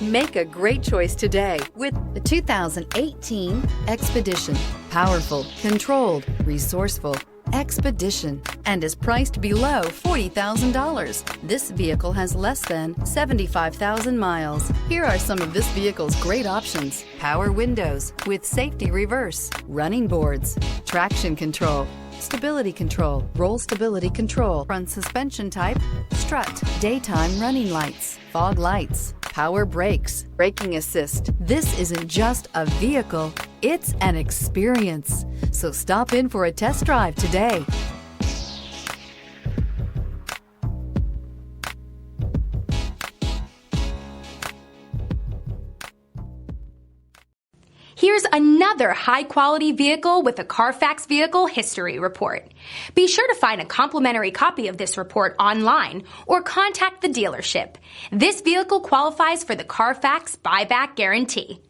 Make a great choice today with the 2018 Expedition. Powerful, controlled, resourceful. Expedition, and is priced below $40,000. This vehicle has less than 75,000 miles. Here are some of this vehicle's great options: power windows with safety reverse, running boards, traction control, stability control, roll stability control, front suspension type, strut, daytime running lights, fog lights, power brakes, braking assist. This isn't just a vehicle, it's an experience. So stop in for a test drive today. Here's another high-quality vehicle with a Carfax Vehicle History Report. Be sure to find a complimentary copy of this report online or contact the dealership. This vehicle qualifies for the Carfax Buyback Guarantee.